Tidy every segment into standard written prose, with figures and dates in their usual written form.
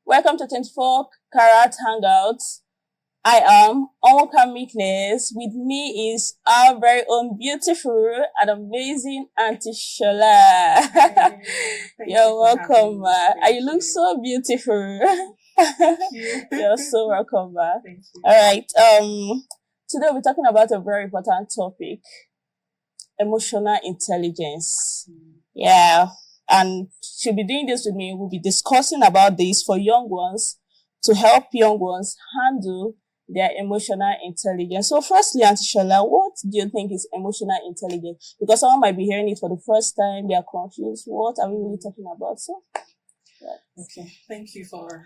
Welcome to 24 Karat Hangouts. I am Onwuka Meekness. With me is our very own beautiful and amazing Auntie Shola. You're welcome, ma. And you look so beautiful. You're so welcome, ma. All right. Today we're talking about a very important topic: emotional intelligence. Yeah. And she'll be doing this with me. We'll be discussing about this for young ones to help young ones handle their emotional intelligence. So firstly, Auntie Shola, what do you think is emotional intelligence? Because someone might be hearing it for the first time, they are confused. What are we really talking about? So Okay, thank you for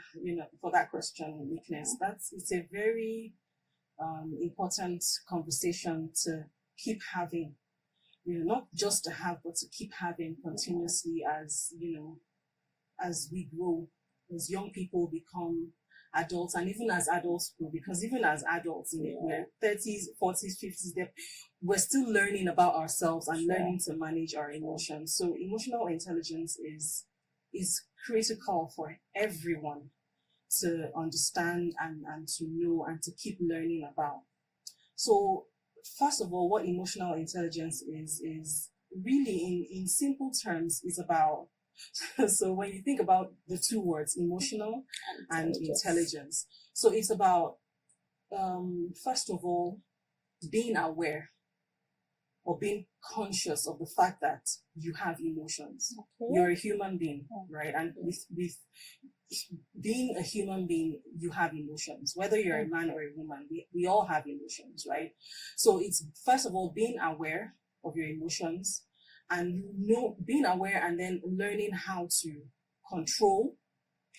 that question, Weakness. It's a very important conversation to keep having. Not just to have, but to keep having continuously as we grow, as young people become adults, and even as adults grow, because even as adults, we're 30s, 40s, 50s, we're still learning about ourselves and learning to manage our emotions. So emotional intelligence is critical for everyone to understand and to know and to keep learning about. So first of all, what emotional intelligence is really in simple terms is about so when you think about the two words emotional and intelligence, so it's about first of all being aware or being conscious of the fact that you have emotions. You're a human being, right? And with being a human being, you have emotions. Whether you're a man or a woman, we all have emotions, right? So it's first of all being aware of your emotions and being aware and then learning how to control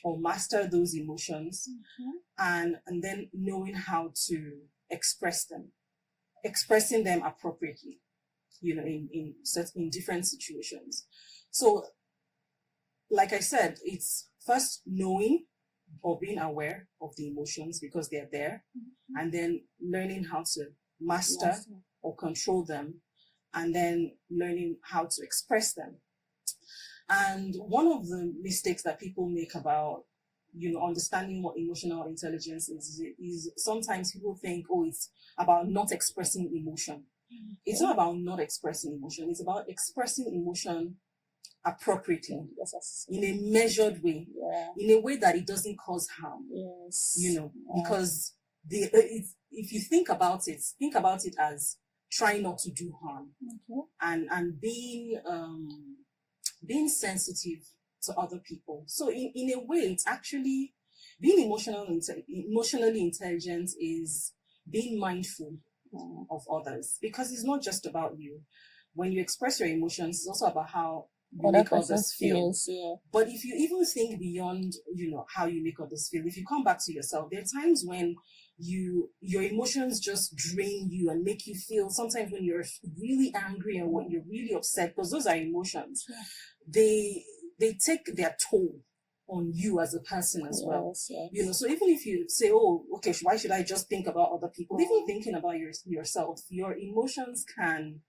or master those emotions, and then knowing how to expressing them appropriately, in different situations. So like I said, it's first knowing or being aware of the emotions because they're there, and then learning how to master or control them, and then learning how to express them. And one of the mistakes that people make about understanding what emotional intelligence is sometimes people think, oh, it's about not expressing emotion. It's not about not expressing emotion. It's about expressing emotion appropriately, in a measured way, in a way that it doesn't cause harm. Because if you think about it as trying not to do harm, and being sensitive to other people. So in a way, it's actually being emotionally intelligent is being mindful of others, because it's not just about you. When you express your emotions, it's also about how you make others feel. But if you even think beyond, how you make others feel, if you come back to yourself, there are times when your emotions just drain you and make you feel, sometimes when you're really angry and when you're really upset, because those are emotions, they take their toll on you as a person as well. So even if you say, oh, okay, why should I just think about other people? Even thinking about yourself, your emotions can,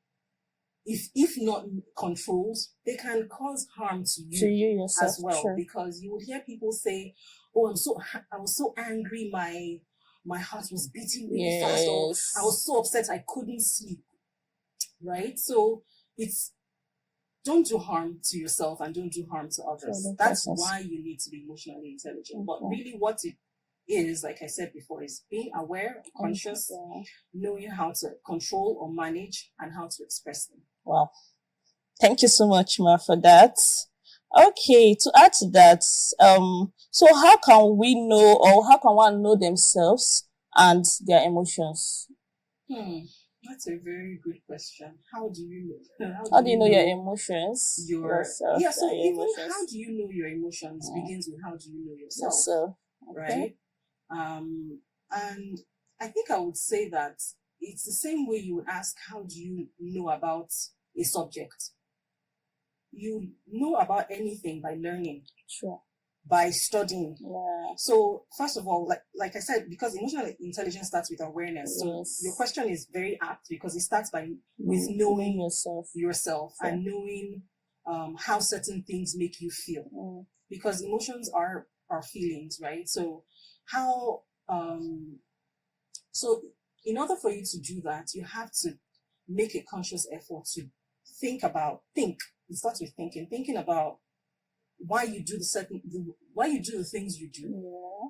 if not controlled, they can cause harm to you yourself, as well. Because you would hear people say, oh, I was so angry, my heart was beating really fast, or I was so upset I couldn't sleep, right? So it's, don't do harm to yourself and don't do harm to others. That's why you need to be emotionally intelligent. But really what it is, like I said before, is being aware, conscious, knowing how to control or manage and how to express them. Wow. Thank you so much, Ma, for that. Okay, to add to that, so how can we know, or how can one know themselves and their emotions? That's a very good question. How do you know? How do you know your emotions? Yourself. Yeah, so even emotions. How do you know your emotions begins with how do you know yourself? Right? And I think I would say that it's the same way you would ask, how do you know about a subject? You know about anything by learning. Sure. By studying. So first of all, like I said, because emotional intelligence starts with awareness. So your question is very apt, because it starts with knowing yourself and knowing how certain things make you feel. Because emotions are our feelings, right? So how so in order for you to do that, you have to make a conscious effort to think. It starts with thinking about why you do why you do the things you do. Yeah.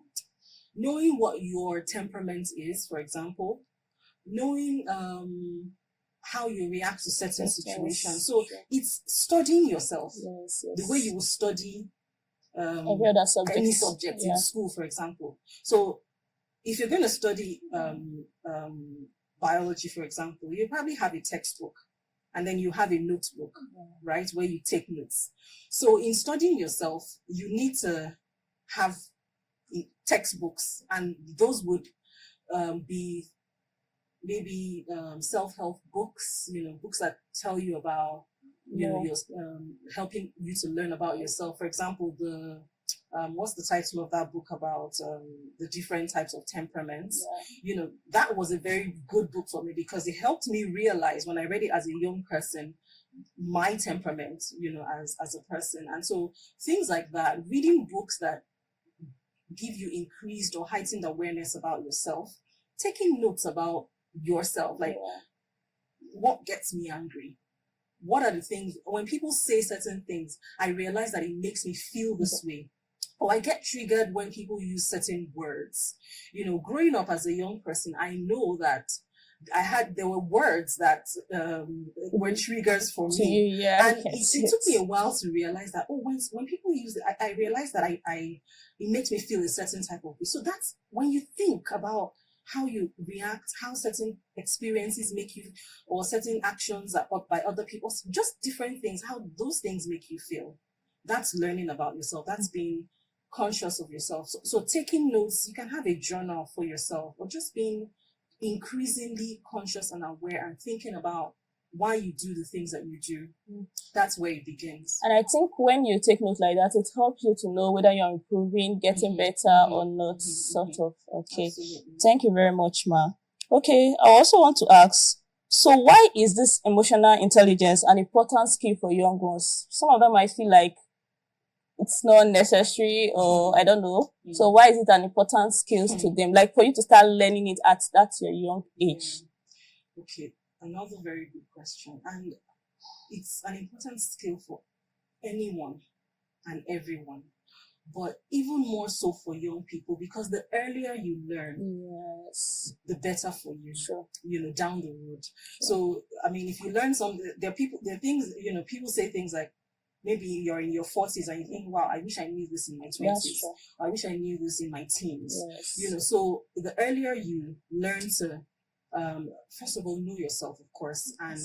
Knowing what your temperament is, for example, knowing how you react to certain situations. So it's studying yourself. Yes. The way you will study every other subject. any subject in school, for example. So if you're going to study biology, for example, you probably have a textbook and then you have a notebook, right, where you take notes. So in studying yourself, you need to have textbooks, and those would be maybe self-help books, books that tell you about, your helping you to learn about yourself. For example, the what's the title of that book about the different types of temperaments? That was a very good book for me because it helped me realize when I read it as a young person, my temperament, as a person. And so things like that, reading books that give you increased or heightened awareness about yourself, taking notes about yourself, like what gets me angry? What are the things, when people say certain things, I realize that it makes me feel this way. Or I get triggered when people use certain words. Growing up as a young person, I know that there were words that were triggers for me. And it took me a while to realize that, when people use it, I realized that it makes me feel a certain type of way. So that's when you think about how you react, how certain experiences make you, or certain actions by other people, just different things, how those things make you feel. That's learning about yourself. That's being conscious of yourself. So taking notes, you can have a journal for yourself, or just being increasingly conscious and aware and thinking about why you do the things that you do. That's where it begins. And I think when you take notes like that, it helps you to know whether you're improving, getting better or not, sort of. Okay. Absolutely. Thank you very much, Ma. Okay, I also want to ask, so why is this emotional intelligence an important skill for young ones? Some of them might feel like it's not necessary, or I don't know. So why is it an important skill to them? Like for you to start learning it at your young age. Okay, another very good question. And it's an important skill for anyone and everyone, but even more so for young people, because the earlier you learn, the better for you. Sure. Down the road. Sure. So I mean, if you learn there are things, people say things like, maybe you're in your 40s and you think, wow, I wish I knew this in my 20s. I wish I knew this in my teens. Yes. So the earlier you learn to, first of all, know yourself, of course, and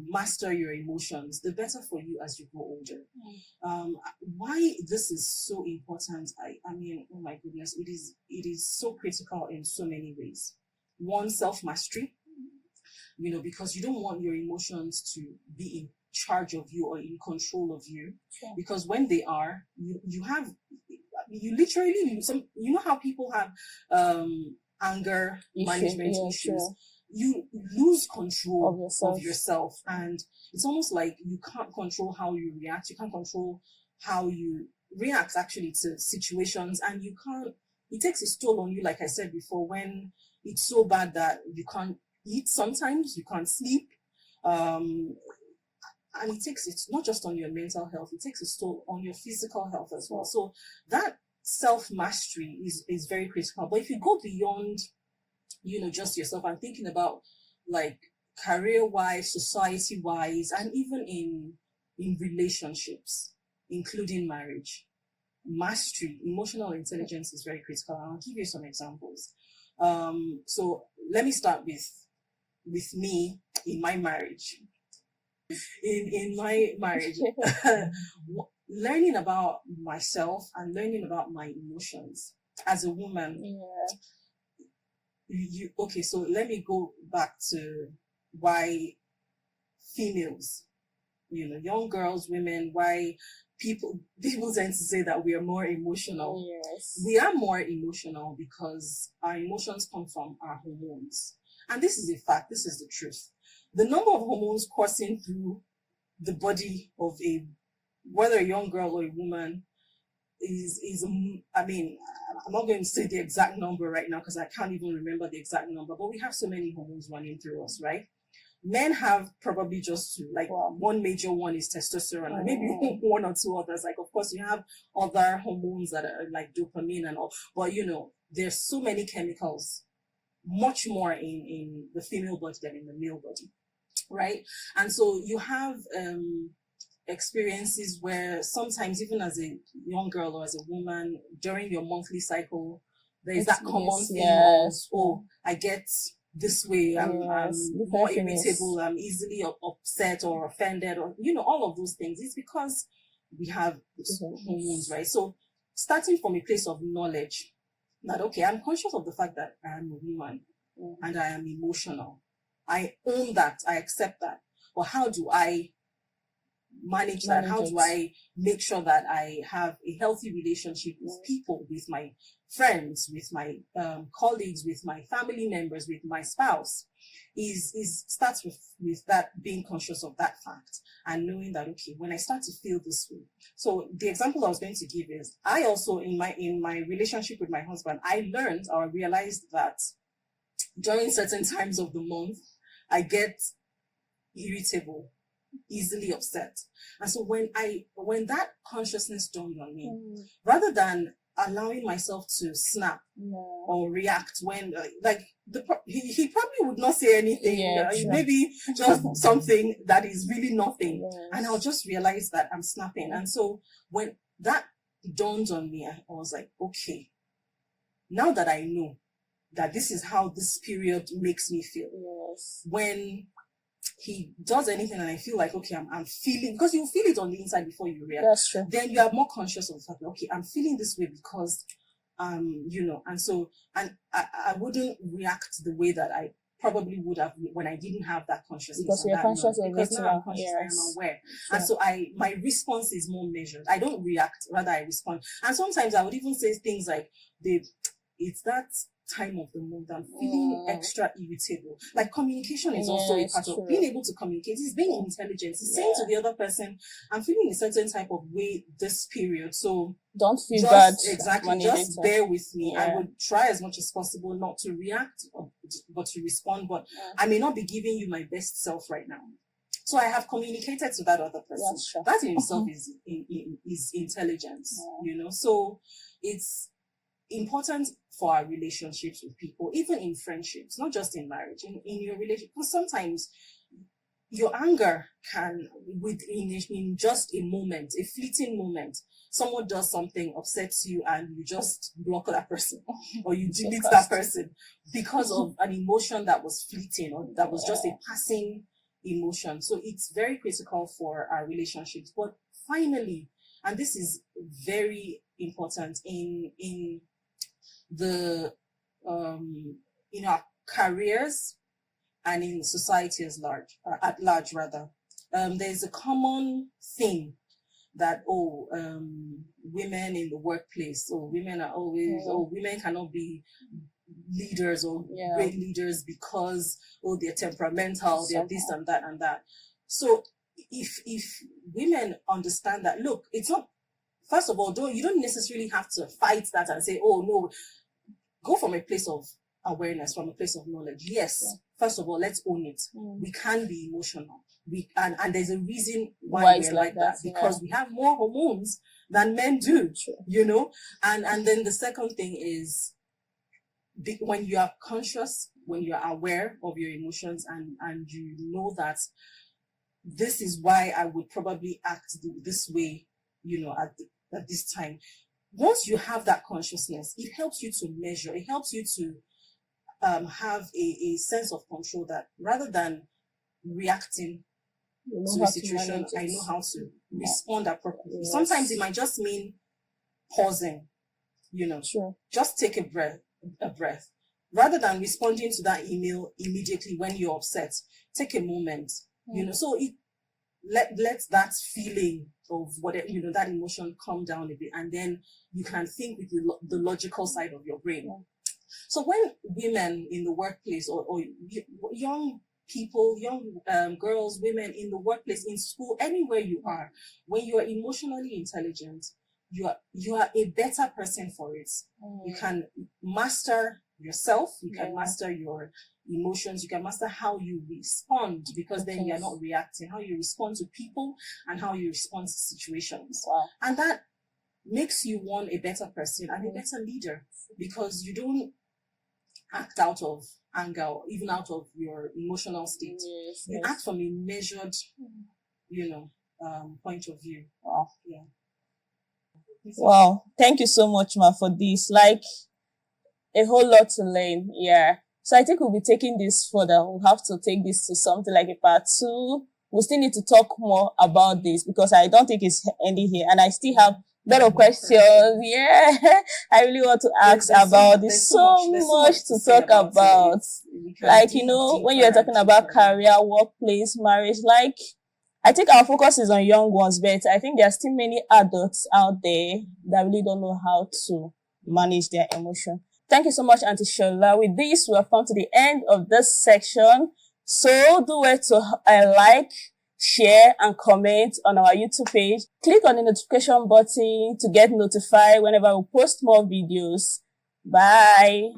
master your emotions, the better for you as you grow older. Why this is so important, I mean, oh my goodness, it is so critical in so many ways. One, self-mastery, because you don't want your emotions to be in charge of you or in control of you. Sure. Because when they are, you literally, how people have anger management issues. Sure. You lose control of yourself, and it's almost like you can't control how you react. You can't control how you react actually to situations, and it takes a toll on you, like I said before, when it's so bad that you can't eat sometimes, you can't sleep, and it's not just on your mental health, it takes a toll on your physical health as well. So that self-mastery is very critical. But if you go beyond, just yourself, and thinking about like career-wise, society-wise, and even in relationships, including marriage, mastery, emotional intelligence is very critical. I'll give you some examples. So let me start with me in my marriage. In my marriage, learning about myself and learning about my emotions as a woman. Okay, so let me go back to why females, young girls, women, why people tend to say that we are more emotional. Yes. We are more emotional because our emotions come from our hormones. And this is a fact, this is the truth. The number of hormones coursing through the body of whether a young girl or a woman, I mean, I'm not going to say the exact number right now because I can't even remember the exact number, but we have so many hormones running through us, right? Men have probably just two, like one major one is testosterone, and maybe one or two others. Like, of course, you have other hormones that are like dopamine and all, but there's so many chemicals, much more in the female body than in the male body, right? And so you have experiences where sometimes, even as a young girl or as a woman, during your monthly cycle, there's that common thing of, oh, I get this way, I'm more irritable, I'm easily upset or offended, or all of those things. It's because we have hormones, right? So starting from a place of knowledge that, okay, I'm conscious of the fact that I am a woman and I am emotional. I own that, I accept that. But how do I manage that? How do I make sure that I have a healthy relationship with people, with my friends, with my colleagues, with my family members, with my spouse? Is starts with that, being conscious of that fact and knowing that, okay, when I start to feel this way. So the example I was going to give is, I also in my relationship with my husband, I learned or realized that during certain times of the month, I get irritable, easily upset. And so when that consciousness dawned on me, rather than allowing myself to snap or react when he probably would not say anything, maybe just something that is really nothing, and I'll just realize that I'm snapping. And so when that dawned on me, I was like, okay, now that I know that this is how this period makes me feel, when he does anything and I feel like, okay, I'm feeling, because you feel it on the inside before you react. That's true. Then you are more conscious of the fact that, okay, I'm feeling this way because, and so, and I wouldn't react the way that I probably would have when I didn't have that consciousness. Because you're conscious of it. Because now I'm conscious, I am aware. Sure. And so my response is more measured. I don't react, rather I respond. And sometimes I would even say things like, babe, it's that time of the month I'm feeling extra irritable. Like, communication is also a part of being able to communicate. It's being intelligent. It's saying to the other person, I'm feeling a certain type of way this period, so don't feel bad. Exactly, just bear with me. I would try as much as possible not to react, but to respond. But I may not be giving you my best self right now. So I have communicated to that other person. That in itself is intelligence, So it's important for our relationships with people, even in friendships, not just in marriage, in your relationship. Because sometimes your anger can, in just a moment, a fleeting moment, someone does something, upsets you, and you just block that person or you delete that person because of an emotion that was fleeting or that was just a passing emotion. So it's very critical for our relationships. But finally, and this is very important in the in our careers and in society at large, there's a common thing that women in the workplace, women are always women cannot be leaders or great leaders because they're temperamental, they're this and that and that. So if women understand that, look, it's not, first of all, you don't necessarily have to fight that and say, oh no, go from a place of awareness, from a place of knowledge. Yes, first of all, let's own it. We can be emotional. And there's a reason why we're like that, because we have more hormones than men do, and then the second thing is, when you are conscious, when you're aware of your emotions, and you know that this is why I would probably act this way, at this time. Once you have that consciousness, it helps you to measure, it helps you to have a sense of control, that rather than reacting to a situation, I know how to respond appropriately. Sometimes it might just mean pausing, just take a breath. Rather than responding to that email immediately when you're upset, take a moment, so it let that feeling of whatever, that emotion calm down a bit, and then you can think with the logical side of your brain. So when women in the workplace, or young people, young girls, women in the workplace, in school, anywhere you are, when you are emotionally intelligent, you are a better person for it. You can master yourself, you can master your emotions, you can master how you respond, because then you're not reacting, how you respond to people and how you respond to situations. And that makes you one a better person and a better leader, because you don't act out of anger or even out of your emotional state. You act from a measured, point of view. Wow, thank you so much, Ma, for this. Like, a whole lot to learn. Yeah. So I think we'll be taking this further. We'll have to take this to something like a part 2. We still need to talk more about this, because I don't think it's ending here. And I still have a lot of questions. Yeah. I really want to ask about this. So much to talk about. Like, when you're talking about career, workplace, marriage, like, I think our focus is on young ones, but I think there are still many adults out there that really don't know how to manage their emotion. Thank you so much, Auntie Shola. With this, we have come to the end of this section. So do well to like, share, and comment on our YouTube page. Click on the notification button to get notified whenever we post more videos. Bye.